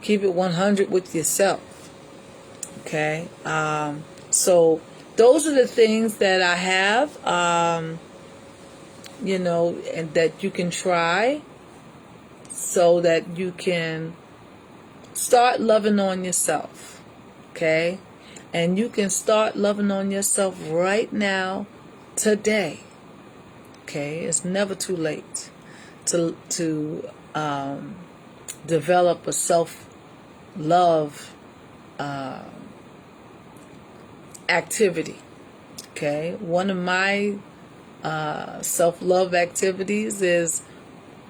keep it 100 with yourself. Okay? So those are the things that I have, and that you can try so that you can start loving on yourself. Okay? And you can start loving on yourself right now, today. Okay? It's never too late to develop a self-love activity. Okay? One of my self-love activities is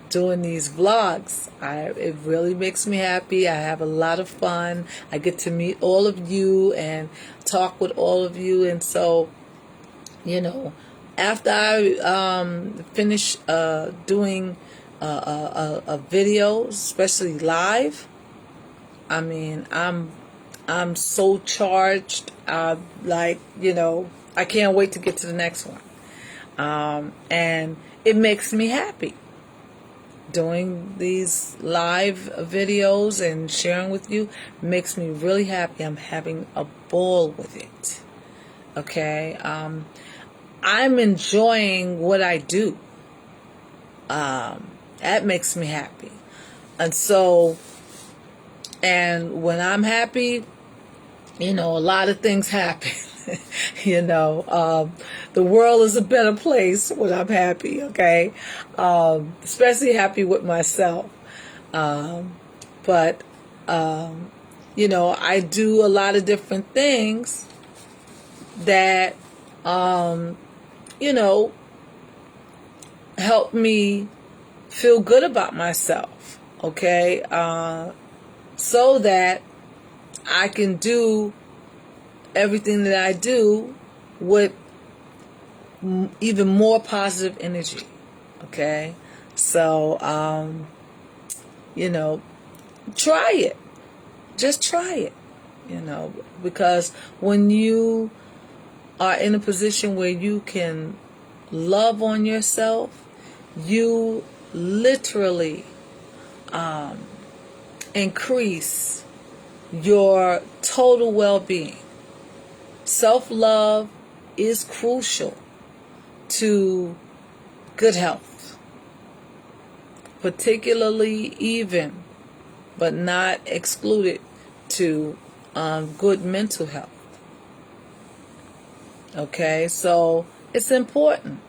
doing these vlogs. It really makes me happy. I have a lot of fun. I get to meet all of you and talk with all of you. And so, after I finish doing a video, especially live, I mean, I'm so charged. I can't wait to get to the next one. And it makes me happy. Doing these live videos and sharing with you makes me really happy. I'm having a ball with it. Okay? I'm enjoying what I do. That makes me happy. And so, and when I'm happy, a lot of things happen. The world is a better place when I'm happy, okay? Especially happy with myself. But I do a lot of different things that, help me feel good about myself, okay? So that I can do everything that I do with even more positive energy. Okay? So, try it. Just try it. Because when you are in a position where you can love on yourself, you literally increase your total well-being. Self-love is crucial to good health, particularly even, but not excluded to good mental health. Okay, so it's important.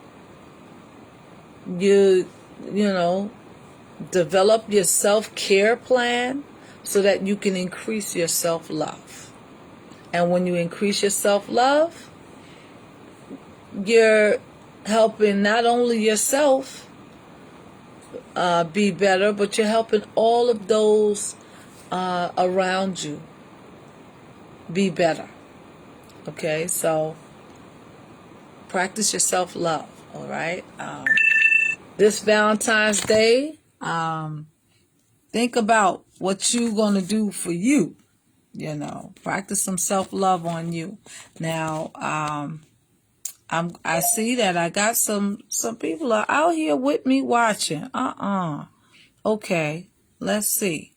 You develop your self-care plan so that you can increase your self-love. And when you increase your self-love, you're helping not only yourself be better, but you're helping all of those around you be better. Okay, so practice your self-love, all right? This Valentine's Day, think about what you're going to do for you. Practice some self-love on you. Now, I see that I got some people are out here with me watching. Okay, let's see.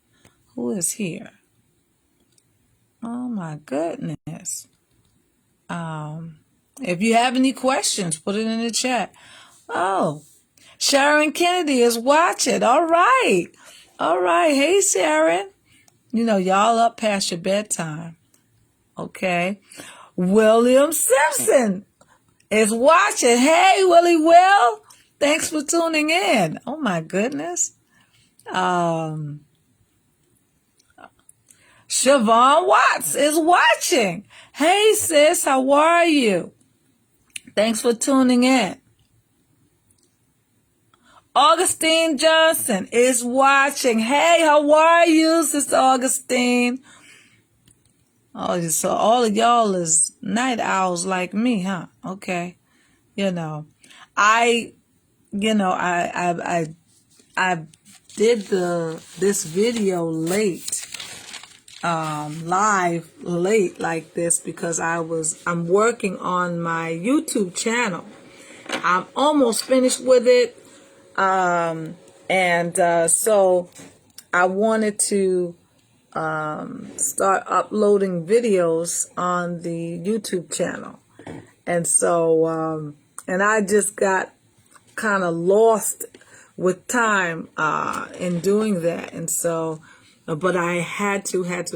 Who is here? Oh my goodness. If you have any questions, put it in the chat. Oh, Sharon Kennedy is watching. All right. All right. Hey, Sharon. You know, y'all up past your bedtime. Okay. William Simpson is watching. Hey, Willie Will. Thanks for tuning in. Oh, my goodness. Siobhan Watts is watching. Hey, sis. How are you? Thanks for tuning in. Augustine Johnson is watching. Hey, how are you, Sister Augustine? Oh, so all of y'all is night owls like me, huh? Okay. You know, I did this video late, live late like this because I'm working on my YouTube channel. I'm almost finished with it. So I wanted to start uploading videos on the YouTube channel. And so, and I just got kind of lost with time in doing that. And so, but I had to get,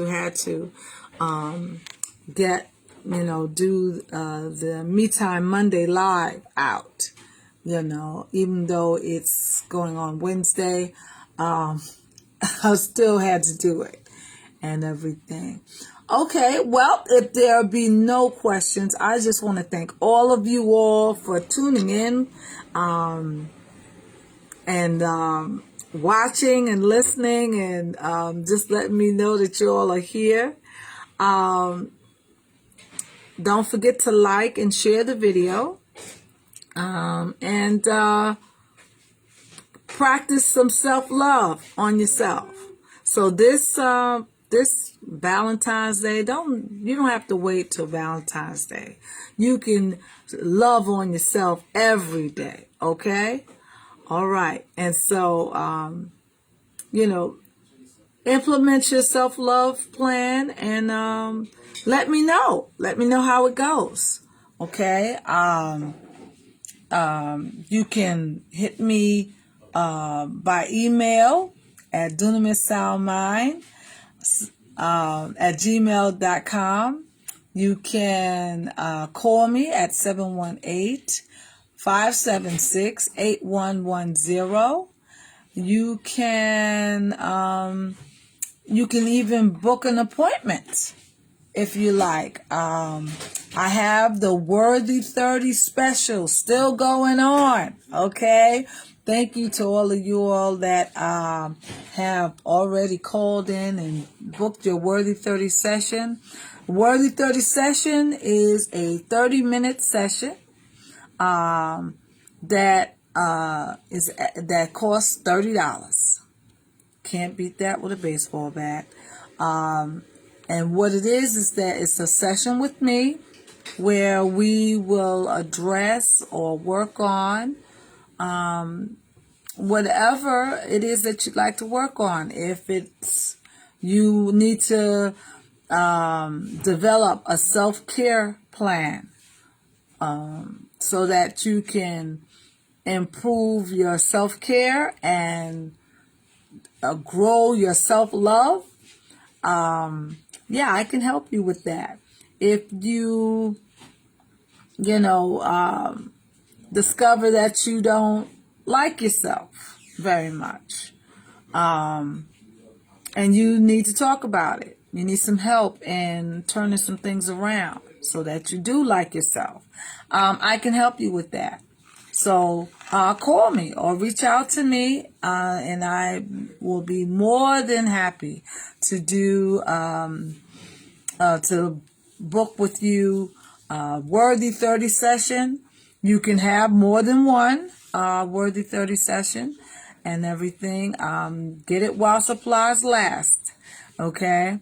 do the Me Time Monday Live out. Even though it's going on Wednesday, I still had to do it and everything. Okay, well, if there be no questions, I just want to thank all of you all for tuning in and watching and listening and just letting me know that you all are here. Don't forget to like and share the video. And practice some self-love on yourself. So this Valentine's Day, you don't have to wait till Valentine's Day. You can love on yourself every day, okay? All right. And so implement your self-love plan and let me know how it goes. Okay? You can hit me by email at dunamissoundmind at gmail.com. You can call me at 718-576-8110. You can even book an appointment if you like. I have the Worthy 30 special still going on, okay? Thank you to all of you all that have already called in and booked your Worthy 30 session. Worthy 30 session is a 30-minute session that costs $30. Can't beat that with a baseball bat. And what it is that it's a session with me where we will address or work on whatever it is that you'd like to work on. If it's you need to develop a self-care plan so that you can improve your self-care and grow your self-love, I can help you with that. If you discover that you don't like yourself very much, and you need to talk about it, you need some help in turning some things around so that you do like yourself, I can help you with that. So call me or reach out to me, and I will be more than happy to do to book with you Worthy 30 session. You can have more than one Worthy 30 session and everything. Get it while supplies last. Okay?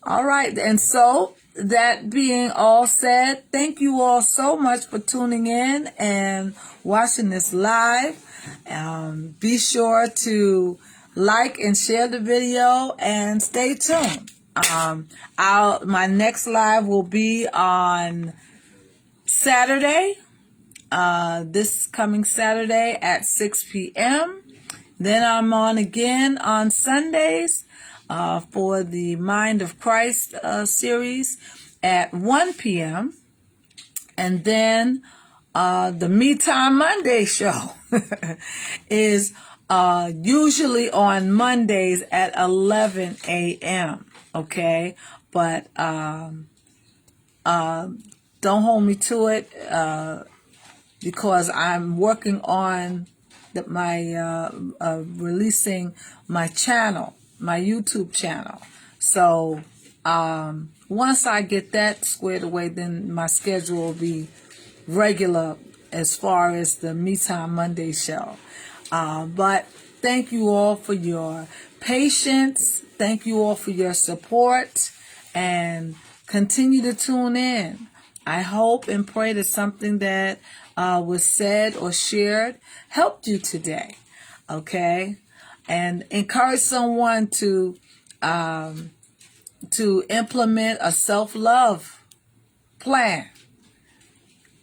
All right. And so, that being all said, thank you all so much for tuning in and watching this live. Be sure to like and share the video and stay tuned. My next live will be on Saturday, this coming Saturday at 6 p.m. Then I'm on again on Sundays for the Mind of Christ series at 1 p.m. And then the Me Time Monday show is usually on Mondays at 11 a.m. Okay? But don't hold me to it because I'm working on releasing my channel, my YouTube channel. So once I get that squared away, then my schedule will be regular as far as the Me Time Monday show. But thank you all for your patience. Thank you all for your support, and continue to tune in. I hope and pray that something that was said or shared helped you today. Okay? And encourage someone to implement a self-love plan.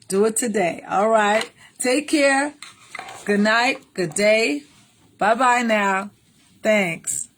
Do it today. All right. Take care. Good night. Good day. Bye-bye now. Thanks.